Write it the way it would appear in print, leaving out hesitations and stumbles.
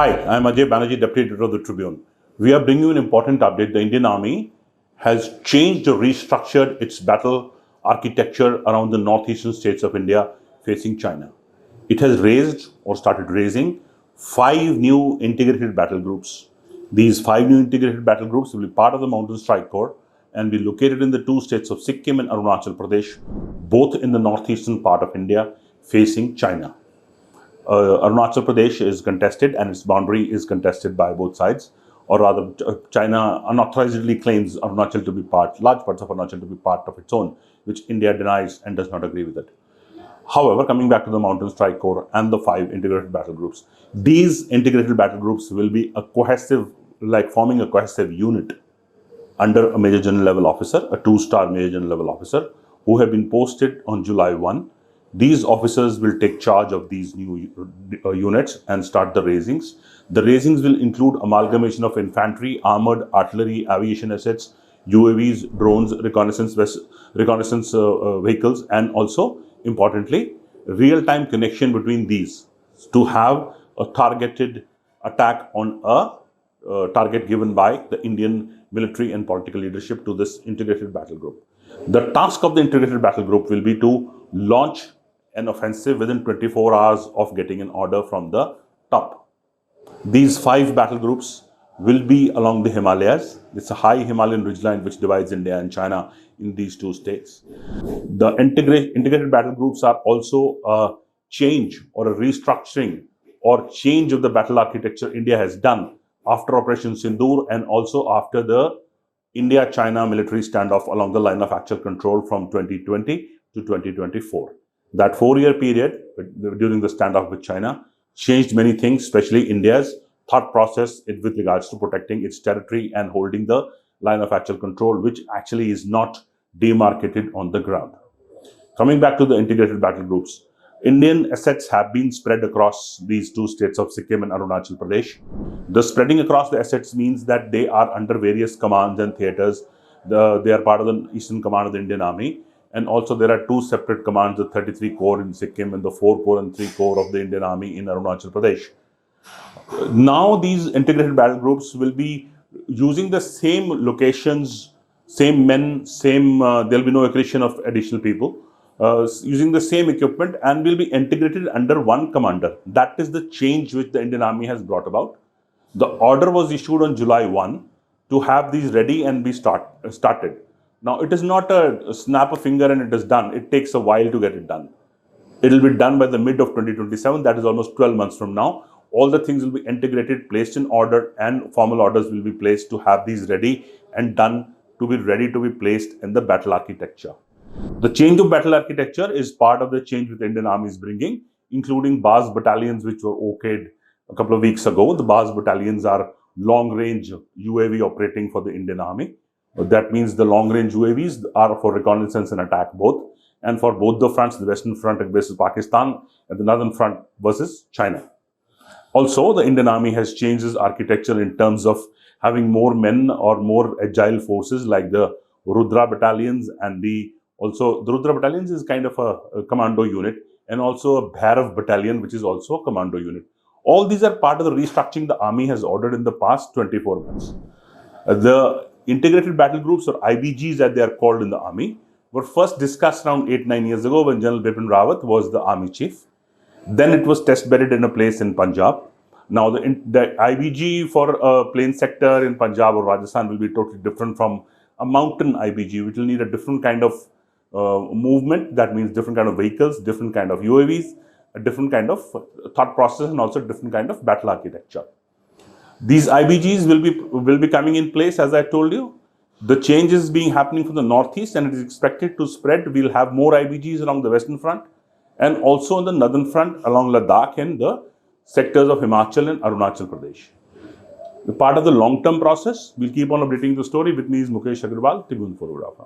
Hi, I am Ajay Banerjee, Deputy Editor of the Tribune. We are bringing you an important update. The Indian Army has changed or restructured its battle architecture around the northeastern states of India facing China. It has raised or started raising 5 new integrated battle groups. These 5 new integrated battle groups will be part of the Mountain Strike Corps and be located in the 2 states of Sikkim and Arunachal Pradesh, both in the northeastern part of India facing China. Arunachal Pradesh is contested and its boundary is contested by both sides, or rather China unauthorizedly claims Arunachal to be large parts of Arunachal to be part of its own, which India denies and does not agree with it. However, coming back to the Mountain Strike Corps and the 5 integrated battle groups, these integrated battle groups will be a cohesive, like forming a cohesive unit under a Major General level officer, a 2-star Major General level officer, who have been posted on July 1. These officers will take charge of these new units and start the raisings. The raisings will include amalgamation of infantry, armored, artillery, aviation assets, UAVs, drones, reconnaissance vehicles, and also, importantly, real-time connection between these to have a targeted attack on a target given by the Indian military and political leadership to this integrated battle group. The task of the integrated battle group will be to launch an offensive within 24 hours of getting an order from the top. These 5 battle groups will be along the Himalayas. It's a high Himalayan ridgeline which divides India and China in these 2 states. The integrated battle groups are also a change or a restructuring or change of the battle architecture India has done after Operation Sindoor and also after the India-China military standoff along the line of actual control from 2020 to 2024. That 4-year period during the standoff with China changed many things, especially India's thought process with regards to protecting its territory and holding the line of actual control, which actually is not demarcated on the ground. Coming back to the integrated battle groups, Indian assets have been spread across these 2 states of Sikkim and Arunachal Pradesh. The spreading across the assets means that they are under various commands and theatres. They are part of the Eastern Command of the Indian Army. And also there are 2 separate commands, the 33 Corps in Sikkim and the 4 Corps and 3 Corps of the Indian Army in Arunachal Pradesh. Now these integrated battle groups will be using the same locations, same men, there will be no accretion of additional people, using the same equipment and will be integrated under one commander. That is the change which the Indian Army has brought about. The order was issued on July 1 to have these ready and be started. Now, it is not a snap a finger and it is done. It takes a while to get it done. It will be done by the mid of 2027. That is almost 12 months from now. All the things will be integrated, placed in order, and formal orders will be placed to have these ready and done to be ready to be placed in the battle architecture. The change of battle architecture is part of the change which the Indian Army is bringing, including BAS battalions which were okayed a couple of weeks ago. The BAS battalions are long-range UAV operating for the Indian Army. That means the long-range UAVs are for reconnaissance and attack both, and for both the fronts, the Western Front versus Pakistan and the Northern Front versus China. Also, the Indian Army has changed its architecture in terms of having more men or more agile forces like the Rudra battalions and the Rudra battalions is kind of a commando unit, and also a Bhairav battalion which is also a commando unit. All these are part of the restructuring the Army has ordered in the past 24 months. The integrated battle groups, or IBGs as they are called in the Army, were first discussed around 8-9 years ago when General Bipin Rawat was the Army Chief. Then it was test bedded in a place in Punjab. Now the IBG for a plain sector in Punjab or Rajasthan will be totally different from a mountain IBG, which will need a different kind of movement. That means different kind of vehicles, different kind of UAVs, a different kind of thought process, and also different kind of battle architecture. These IBGs will be coming in place, as I told you. The change is being happening from the northeast and it is expected to spread. We'll have more IBGs along the Western Front and also on the Northern Front along Ladakh and the sectors of Himachal and Arunachal Pradesh. The part of the long-term process, we'll keep on updating the story. With me is Mukesh Agrawal, Tribune photographer.